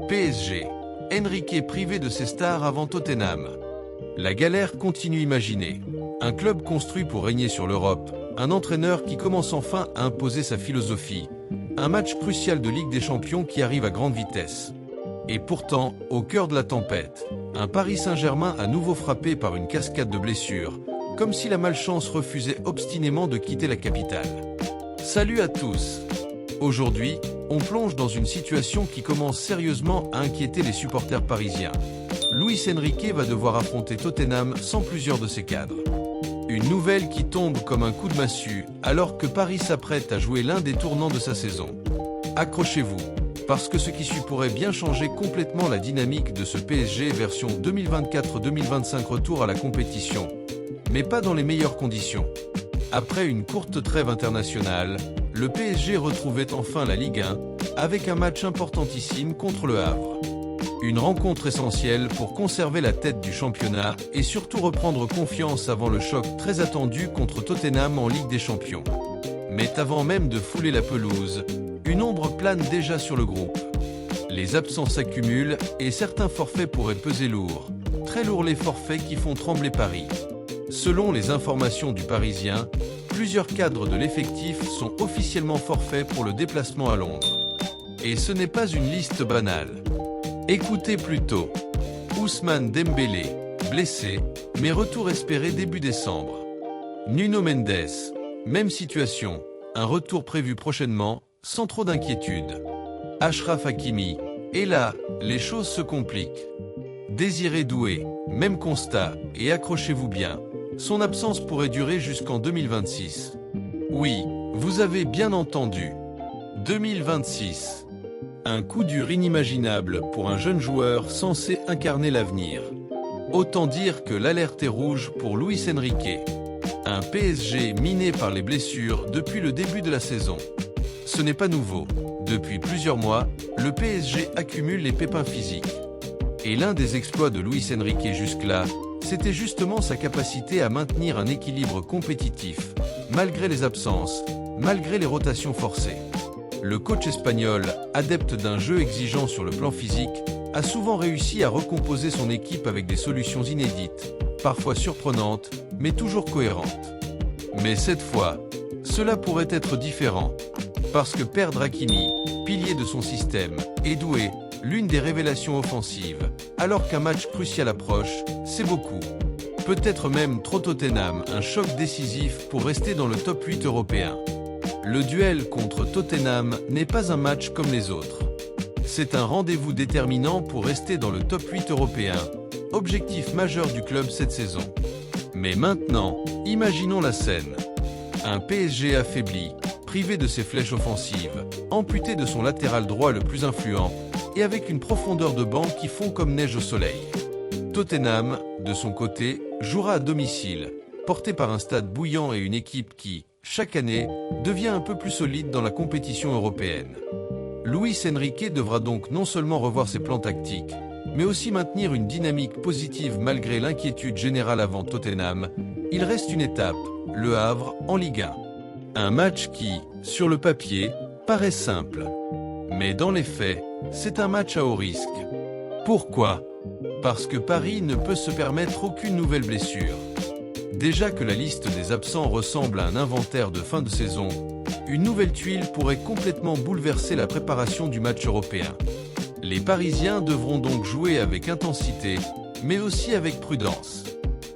PSG. Enrique privé de ses stars avant Tottenham. La galère continue imaginée. Un club construit pour régner sur l'Europe, un entraîneur qui commence enfin à imposer sa philosophie, un match crucial de Ligue des Champions qui arrive à grande vitesse. Et pourtant, au cœur de la tempête, un Paris Saint-Germain à nouveau frappé par une cascade de blessures, comme si la malchance refusait obstinément de quitter la capitale. Salut à tous! Aujourd'hui, on plonge dans une situation qui commence sérieusement à inquiéter les supporters parisiens. Luis Enrique va devoir affronter Tottenham sans plusieurs de ses cadres. Une nouvelle qui tombe comme un coup de massue alors que Paris s'apprête à jouer l'un des tournants de sa saison. Accrochez-vous, parce que ce qui suit pourrait bien changer complètement la dynamique de ce PSG version 2024-2025 retour à la compétition, mais pas dans les meilleures conditions. Après une courte trêve internationale, le PSG retrouvait enfin la Ligue 1 avec un match importantissime contre le Havre. Une rencontre essentielle pour conserver la tête du championnat et surtout reprendre confiance avant le choc très attendu contre Tottenham en Ligue des Champions. Mais avant même de fouler la pelouse, une ombre plane déjà sur le groupe. Les absences s'accumulent et certains forfaits pourraient peser lourd. Très lourds les forfaits qui font trembler Paris. Selon les informations du Parisien, plusieurs cadres de l'effectif sont officiellement forfaits pour le déplacement à Londres. Et ce n'est pas une liste banale. Écoutez plutôt. Ousmane Dembélé, blessé, mais retour espéré début décembre. Nuno Mendes, même situation, un retour prévu prochainement, sans trop d'inquiétude. Achraf Hakimi, et là, les choses se compliquent. Désiré Doué, même constat, et accrochez-vous bien. Son absence pourrait durer jusqu'en 2026. Oui, vous avez bien entendu. 2026. Un coup dur inimaginable pour un jeune joueur censé incarner l'avenir. Autant dire que l'alerte est rouge pour Luis Enrique. Un PSG miné par les blessures depuis le début de la saison. Ce n'est pas nouveau. Depuis plusieurs mois, le PSG accumule les pépins physiques. Et l'un des exploits de Luis Enrique jusque-là, c'était justement sa capacité à maintenir un équilibre compétitif, malgré les absences, malgré les rotations forcées. Le coach espagnol, adepte d'un jeu exigeant sur le plan physique, a souvent réussi à recomposer son équipe avec des solutions inédites, parfois surprenantes, mais toujours cohérentes. Mais cette fois, cela pourrait être différent, parce que perdre Hakimi, pilier de son système, et Doué, l'une des révélations offensives, alors qu'un match crucial approche, c'est beaucoup. Peut-être même trop Tottenham, un choc décisif pour rester dans le top 8 européen. Le duel contre Tottenham n'est pas un match comme les autres. C'est un rendez-vous déterminant pour rester dans le top 8 européen, objectif majeur du club cette saison. Mais maintenant, imaginons la scène. Un PSG affaibli, privé de ses flèches offensives, amputé de son latéral droit le plus influent, et avec une profondeur de banc qui fond comme neige au soleil. Tottenham, de son côté, jouera à domicile, porté par un stade bouillant et une équipe qui, chaque année, devient un peu plus solide dans la compétition européenne. Luis Enrique devra donc non seulement revoir ses plans tactiques, mais aussi maintenir une dynamique positive malgré l'inquiétude générale avant Tottenham. Il reste une étape, le Havre, en Ligue 1. Un match qui, sur le papier, paraît simple. Mais dans les faits, c'est un match à haut risque. Pourquoi ? Parce que Paris ne peut se permettre aucune nouvelle blessure. Déjà que la liste des absents ressemble à un inventaire de fin de saison, une nouvelle tuile pourrait complètement bouleverser la préparation du match européen. Les Parisiens devront donc jouer avec intensité, mais aussi avec prudence.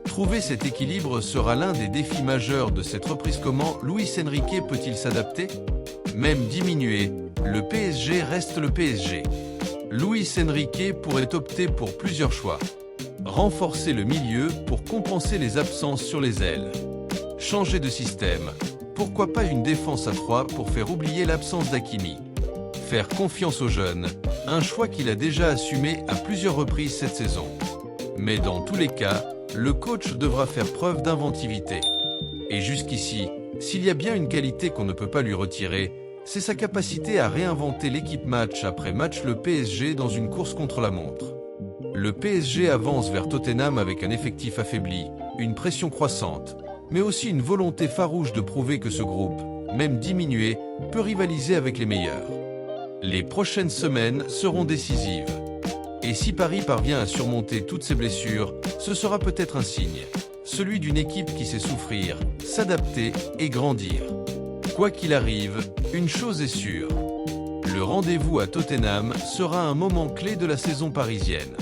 Trouver cet équilibre sera l'un des défis majeurs de cette reprise. Comment Luis Enrique peut-il s'adapter ? Même diminué, le PSG reste le PSG. Luis Enrique pourrait opter pour plusieurs choix. Renforcer le milieu pour compenser les absences sur les ailes. Changer de système. Pourquoi pas une défense à 3 pour faire oublier l'absence d'Hakimi. Faire confiance aux jeunes, un choix qu'il a déjà assumé à plusieurs reprises cette saison. Mais dans tous les cas, le coach devra faire preuve d'inventivité. Et jusqu'ici, s'il y a bien une qualité qu'on ne peut pas lui retirer, c'est sa capacité à réinventer l'équipe match après match. Le PSG dans une course contre la montre. Le PSG avance vers Tottenham avec un effectif affaibli, une pression croissante, mais aussi une volonté farouche de prouver que ce groupe, même diminué, peut rivaliser avec les meilleurs. Les prochaines semaines seront décisives. Et si Paris parvient à surmonter toutes ces blessures, ce sera peut-être un signe, celui d'une équipe qui sait souffrir, s'adapter et grandir. Quoi qu'il arrive, une chose est sûre, le rendez-vous à Tottenham sera un moment clé de la saison parisienne.